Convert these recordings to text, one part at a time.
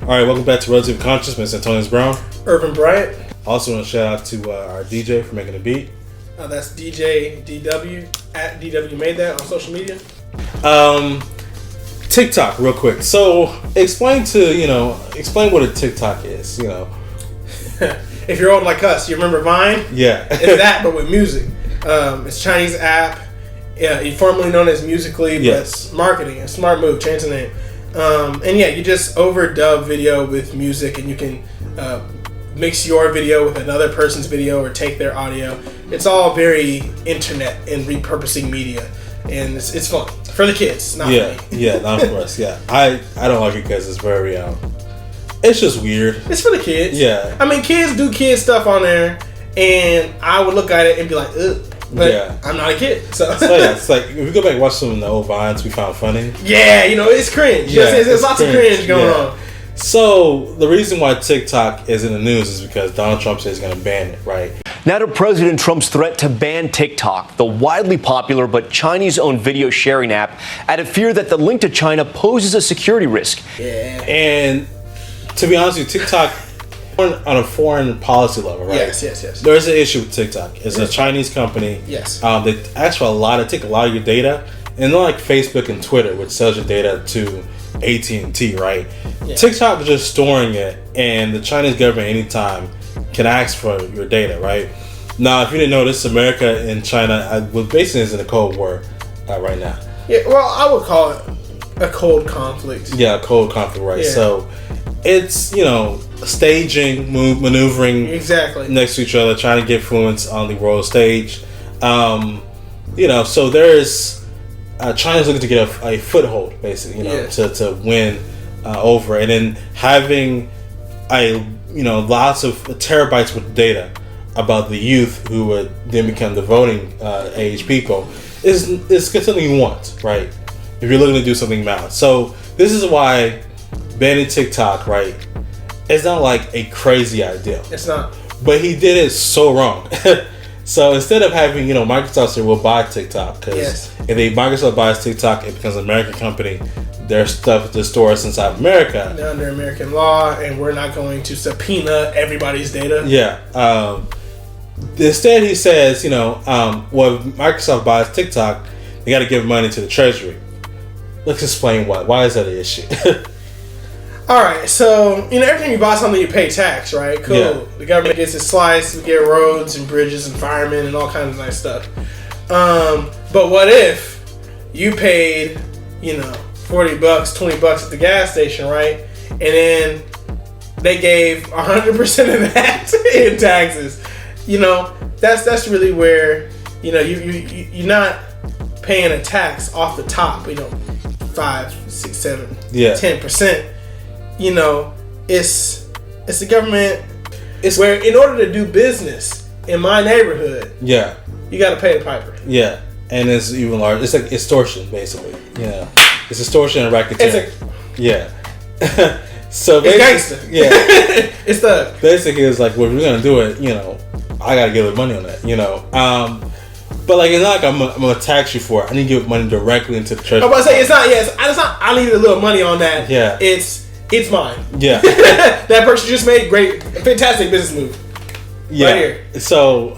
All right, welcome back to Relative Consciousness. Antonius Brown. Irvin Bryant. Also want to shout out to our DJ for making the beat. That's DJ DW at DW Made That on social media. TikTok, real quick. So explain what a TikTok is. If you're old like us, you remember Vine? Yeah, it's that, but with music. It's a Chinese app. Yeah, formerly known as Musical.ly, but yes. Marketing, a smart move, change the name. And yeah, you just overdub video with music, and you can mix your video with another person's video or take their audio. It's all very internet and repurposing media, and it's fun for the kids. Not for me. Yeah, not for us. Yeah, I don't like it because it's very it's just weird. It's for the kids. Yeah, I mean, kids do kid stuff on there, and I would look at it and be like, ugh. But yeah. I'm not a kid, so yeah, it's like if we go back and watch some of the old Vines we found funny. Yeah, it's cringe. Yeah, there's lots of cringe going on. So the reason why TikTok is in the news is because Donald Trump says he's going to ban it, right? Now to President Trump's threat to ban TikTok, the widely popular but Chinese-owned video sharing app, added fear that the link to China poses a security risk. Yeah. And to be honest with you, TikTok, on a foreign policy level, right? Yes. There's an issue with TikTok. It's a Chinese company. Yes. They ask for take a lot of your data, and not like Facebook and Twitter, which sells your data to AT&T, right? Yeah. TikTok is just storing it, and the Chinese government anytime can ask for your data, right? Now, if you didn't know this, America and China, basically is in a Cold War right now. Yeah, well, I would call it a cold conflict. Yeah, a cold conflict, right? Yeah. So it's, staging, maneuvering exactly next to each other, trying to get influence on the world stage. So there's China's looking to get a foothold, basically, to win over, and then having lots of terabytes with data about the youth who would then become the voting age people is something you want, right? If you're looking to do something now. So this is why banning TikTok, right? It's not like a crazy idea. It's not. But he did it so wrong. So instead of having, Microsoft say we'll buy TikTok, because if Microsoft buys TikTok, it becomes an American company. Their stuff to store us inside America. They're under American law, and we're not going to subpoena everybody's data. Yeah. Instead, he says, if Microsoft buys TikTok, they got to give money to the Treasury. Let's explain why. Why is that an issue? All right, so every time you buy something, you pay tax, right? Cool. Yeah. The government gets its slice. We get roads and bridges and firemen and all kinds of nice stuff. But what if you paid, $40, $20 at the gas station, right? And then they gave 100% of that in taxes. That's really where you're not paying a tax off the top. 5, 6, 7, 10%. It's the government. It's where in order to do business in my neighborhood, you got to pay the piper. Yeah, and it's even larger. It's like extortion, basically. Yeah, it's extortion and racketeering. So it's gangster. Yeah, it's the basically it's like, well, if we're gonna do it, I gotta give the money on that. But it's not like I'm gonna tax you for it. I need to give money directly into the treasury. I'm about to say it's not. Yes, it's not. I need a little money on that. Yeah, it's mine. Yeah, that person just made fantastic business move. Yeah. Right here. So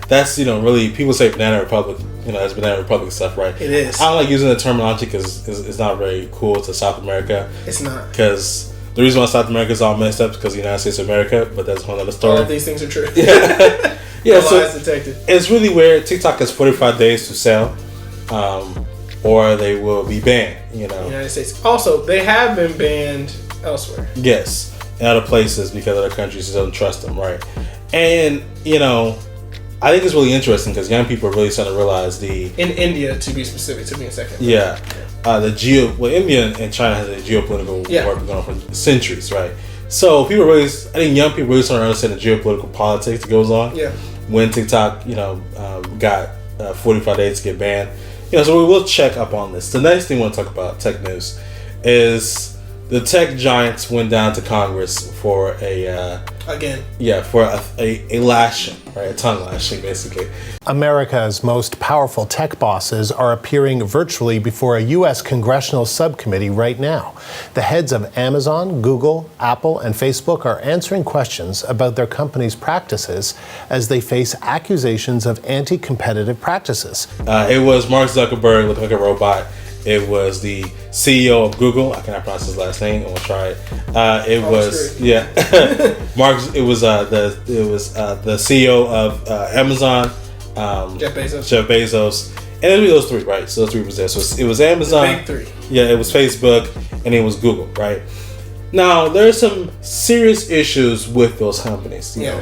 that's really people say banana republic. That's banana republic stuff, right? It is. I don't like using the terminology because it's not very cool to South America. It's not. Because the reason why South America is all messed up is because the United States of America, but that's a whole other story. All of these things are true. Yeah. Yeah. So lies detected. It's really weird. TikTok has 45 days to sell, or they will be banned. United States. Also, they have been banned elsewhere. Yes, in other places because other countries don't trust them, right? And I think it's really interesting because young people are really starting to realize in India, to be specific, to be a second. Yeah, India and China has a geopolitical war going on for centuries, right? So I think young people really starting to understand the geopolitical politics that goes on. Yeah. When TikTok, got 45 days to get banned, so we will check up on this. The next thing we want to talk about, tech news, is the tech giants went down to Congress for a lashing, right? A tongue lashing, basically. America's most powerful tech bosses are appearing virtually before a U.S. congressional subcommittee right now. The heads of Amazon, Google, Apple, and Facebook are answering questions about their company's practices as they face accusations of anti-competitive practices. It was Mark Zuckerberg looking like a robot. It was the CEO of Google. I cannot pronounce his last name. I will try it. It was Mark. It was the CEO of Amazon. Jeff Bezos. And it was those three, right? So those three was there. So it was Amazon. The big three. Yeah, it was Facebook, and it was Google, right? Now there's some serious issues with those companies. You know,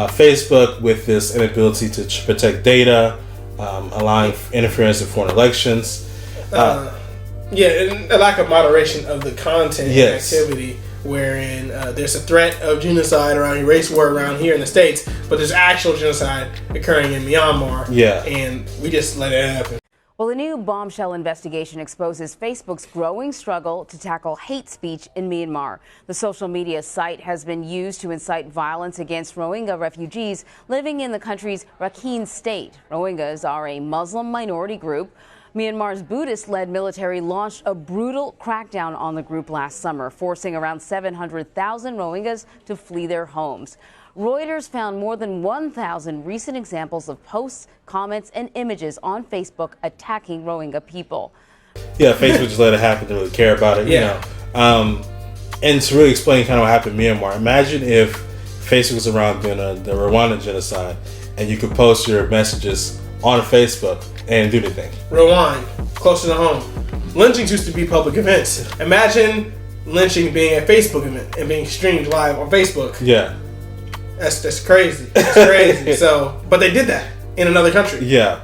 Facebook with this inability to protect data, allowing interference in foreign elections. And a lack of moderation of the content and activity, wherein there's a threat of genocide around race war around here in the States, but there's actual genocide occurring in Myanmar. And we just let it happen. Well, a new bombshell investigation exposes Facebook's growing struggle to tackle hate speech in Myanmar. The social media site has been used to incite violence against Rohingya refugees living in the country's Rakhine state. Rohingyas are a Muslim minority group. Myanmar's Buddhist-led military launched a brutal crackdown on the group last summer, forcing around 700,000 Rohingyas to flee their homes. Reuters found more than 1,000 recent examples of posts, comments, and images on Facebook attacking Rohingya people. Yeah, Facebook just let it happen. They really care about it, you know. And to really explain kind of what happened in Myanmar, imagine if Facebook was around doing the Rwandan genocide, and you could post your messages on Facebook and do the thing. Rewind, closer to home. Lynchings used to be public events. Imagine lynching being a Facebook event and being streamed live on Facebook. Yeah. That's crazy. That's crazy. So, but they did that in another country. Yeah.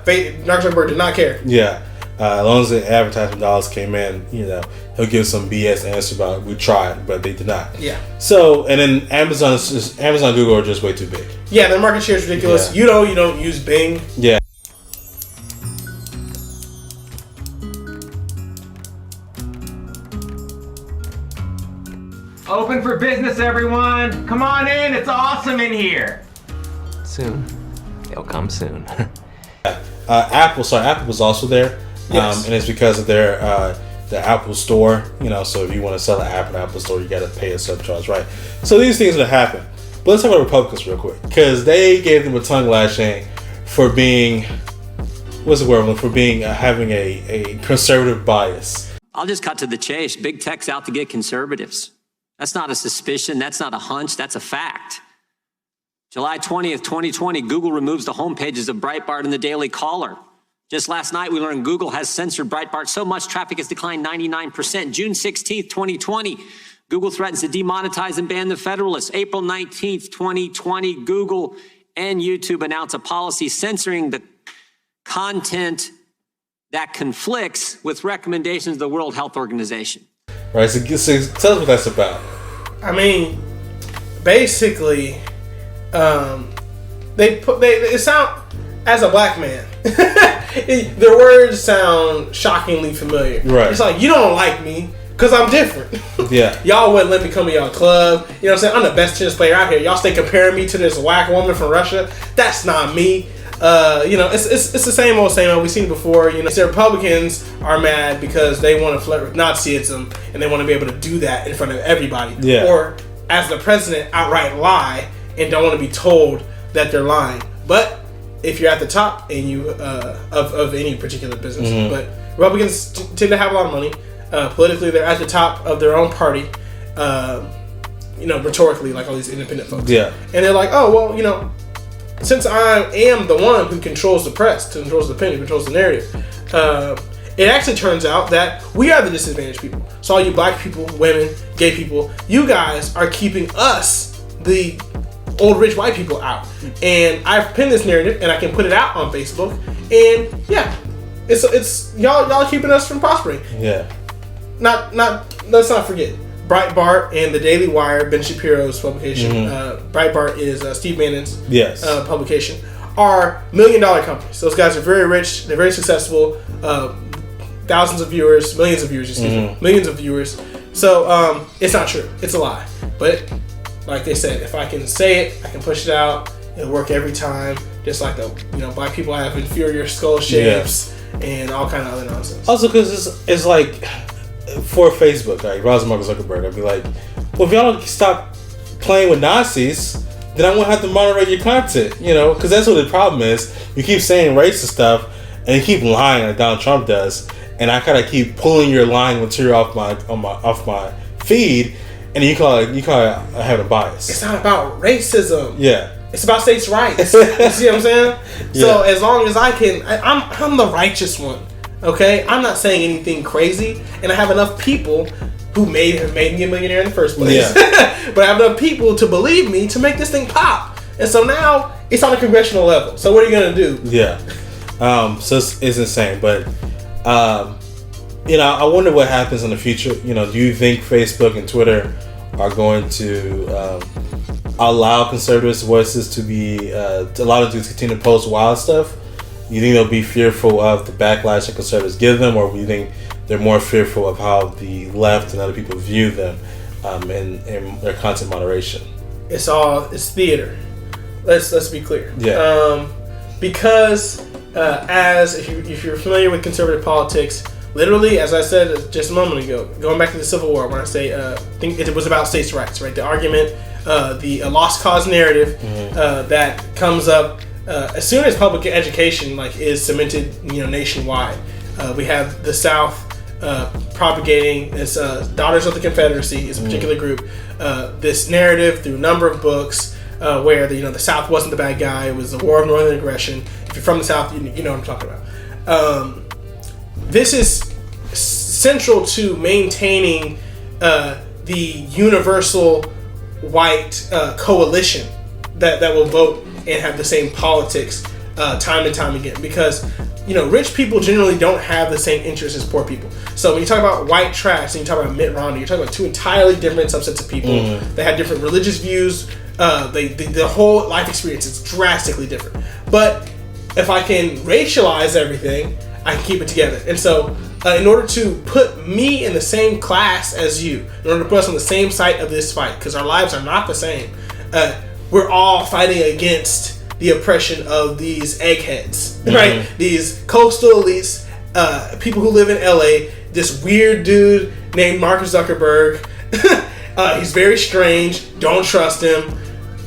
Mark Zuckerberg did not care. Yeah. As long as the advertisement dollars came in, you know, he'll give some BS answer about we tried, but they did not. Yeah. So, and then Amazon, Google are just way too big. Yeah, their market share is ridiculous. Yeah. You don't use Bing. Yeah. Open for business, everyone. Come on in. It's awesome in here. Soon. They'll come soon. Apple was also there. Yes. And it's because of their the Apple Store. You know, so if you want to sell an app in the Apple Store, you got to pay a surcharge, right? So these things that happen. But let's talk about Republicans real quick, because they gave them a tongue lashing for being, what's the word? For being having a conservative bias. I'll just cut to the chase. Big tech's out to get conservatives. That's not a suspicion. That's not a hunch. That's a fact. July 20th, 2020, Google removes the homepages of Breitbart and the Daily Caller. Just last night, we learned Google has censored Breitbart so much traffic has declined 99%. June 16th, 2020, Google threatens to demonetize and ban the Federalist. April 19th, 2020, Google and YouTube announce a policy censoring the content that conflicts with recommendations of the World Health Organization. Right, so tell us what that's about. I mean, basically, they sound, as a black man, their words sound shockingly familiar. Right. It's like, you don't like me because I'm different. Yeah. Y'all wouldn't let me come to y'all club. You know what I'm saying? I'm the best tennis player out here. Y'all stay comparing me to this whack woman from Russia. That's not me. You know, it's the same old. We've seen it before. You know, the Republicans are mad because they want to flirt with Nazism and they want to be able to do that in front of everybody. Yeah. Or, as the president, outright lie and don't want to be told that they're lying. But if you're at the top and you of any particular business, but Republicans tend to have a lot of money. Politically, they're at the top of their own party. You know, rhetorically, like all these independent folks. Yeah. And they're like, oh well, you know, since I am the one who controls the press, controls the opinion, controls the narrative, it actually turns out that we are the disadvantaged people. So all you black people, women, gay people, you guys are keeping us, the old rich white people, out. And I've pinned this narrative and I can put it out on Facebook. And yeah, it's y'all keeping us from prospering. Yeah. Let's not forget Breitbart and the Daily Wire, Ben Shapiro's publication. Breitbart is Steve Bannon's publication. Are $1 million companies. Those guys are very rich. They're very successful. Thousands of viewers, millions of viewers. Millions of viewers. So it's not true. It's a lie. But like they said, if I can say it, I can push it out. It'll work every time. Just like black people have inferior skull shapes and all kind of other nonsense. Also, because it's like for Facebook, like Mark Zuckerberg, I'd be like, well, if y'all don't stop playing with Nazis, then I won't have to moderate your content, because that's what the problem is. You keep saying racist stuff, and you keep lying like Donald Trump does, and I kind of keep pulling your lying material off my feed, and you call it having a bias. It's not about racism. Yeah. It's about states' rights. You see what I'm saying? Yeah. So as long as I can, I'm the righteous one. Okay, I'm not saying anything crazy, and I have enough people who made me a millionaire in the first place. Yeah. But I have enough people to believe me to make this thing pop. And so now it's on a congressional level. So what are you gonna do? Yeah. So it's insane, but I wonder what happens in the future. Do you think Facebook and Twitter are going to allow conservatives' voices to be allow them to continue to post wild stuff? You think they'll be fearful of the backlash that conservatives give them, or do you think they're more fearful of how the left and other people view them in their content moderation? It's theater. Let's be clear. Yeah. Because if you're familiar with conservative politics, literally, as I said just a moment ago, going back to the Civil War, when I say I think it was about states' rights, right? The argument, the lost cause narrative that comes up as soon as public education is cemented, nationwide. We have the South propagating this Daughters of the Confederacy is a particular group. This narrative through a number of books where the South wasn't the bad guy. It was the War of Northern Aggression. If you're from the South, you know what I'm talking about. This is central to maintaining the universal white coalition that will vote and have the same politics time and time again, because rich people generally don't have the same interests as poor people. So when you talk about white trash and you talk about Mitt Romney, you're talking about two entirely different subsets of people that have different religious views. The whole life experience is drastically different. But if I can racialize everything, I can keep it together. And so in order to put me in the same class as you, in order to put us on the same side of this fight, because our lives are not the same, we're all fighting against the oppression of these eggheads, right? These coastal elites, people who live in LA, this weird dude named Mark Zuckerberg. He's very strange. Don't trust him.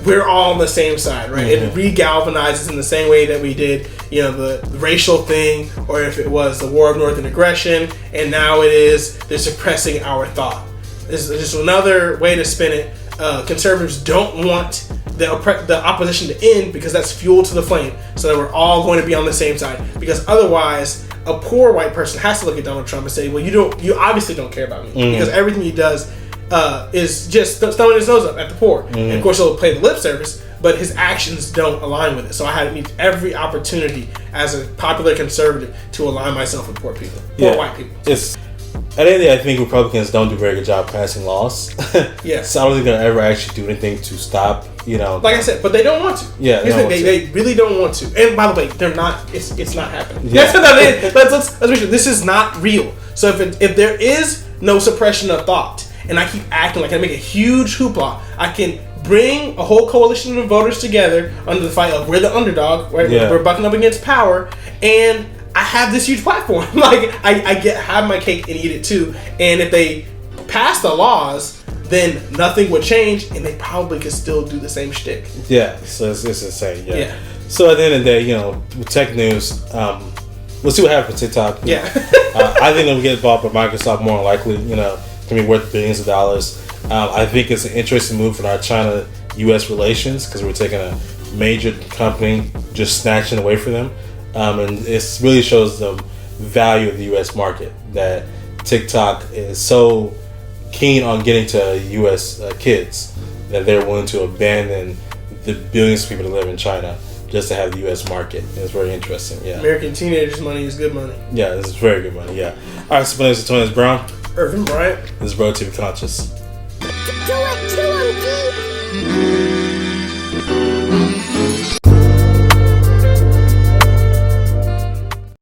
We're all on the same side, right? It re-galvanizes in the same way that we did, the racial thing, or if it was the War of Northern Aggression, and now it is they're suppressing our thought. This is just another way to spin it. Conservatives don't want the opposition to end, because that's fuel to the flame, so that we're all going to be on the same side. Because otherwise, a poor white person has to look at Donald Trump and say, well, you obviously don't care about me, because everything he does is just throwing his nose up at the poor. And of course, he'll play the lip service, but his actions don't align with it. So I had to meet every opportunity as a popular conservative to align myself with poor people, poor white people. At the end of the day, I think Republicans don't do a very good job passing laws. Yes. So I don't think they'll ever actually do anything to stop, Like I said, but they don't want to. Yeah. They really don't want to. And by the way, they're not. It's not happening. Yeah. Let's make sure this is not real. So if there is no suppression of thought, and I keep acting like I make a huge hoopla, I can bring a whole coalition of voters together under the fight of we're the underdog, right? Yeah. We're bucking up against power, and I have this huge platform. I have my cake and eat it too. And if they pass the laws, then nothing would change, and they probably could still do the same shtick. Yeah, so it's insane. Yeah. So at the end of the day, with tech news, we'll see what happens with TikTok. Yeah. I think it'll get bought by Microsoft more than likely. Can be worth billions of dollars. I think it's an interesting move in our China-U.S. relations, because we're taking a major company, just snatching away from them. And it really shows the value of the U.S. market, that TikTok is so keen on getting to U.S. Kids that they're willing to abandon the billions of people that live in China just to have the U.S. market. It's very interesting. Yeah. American teenagers' money is good money. Yeah, this is very good money. Yeah. All right, so my name is Tony Brown. Irvin Bryant. This is Bro TV Conscious. Do it to him,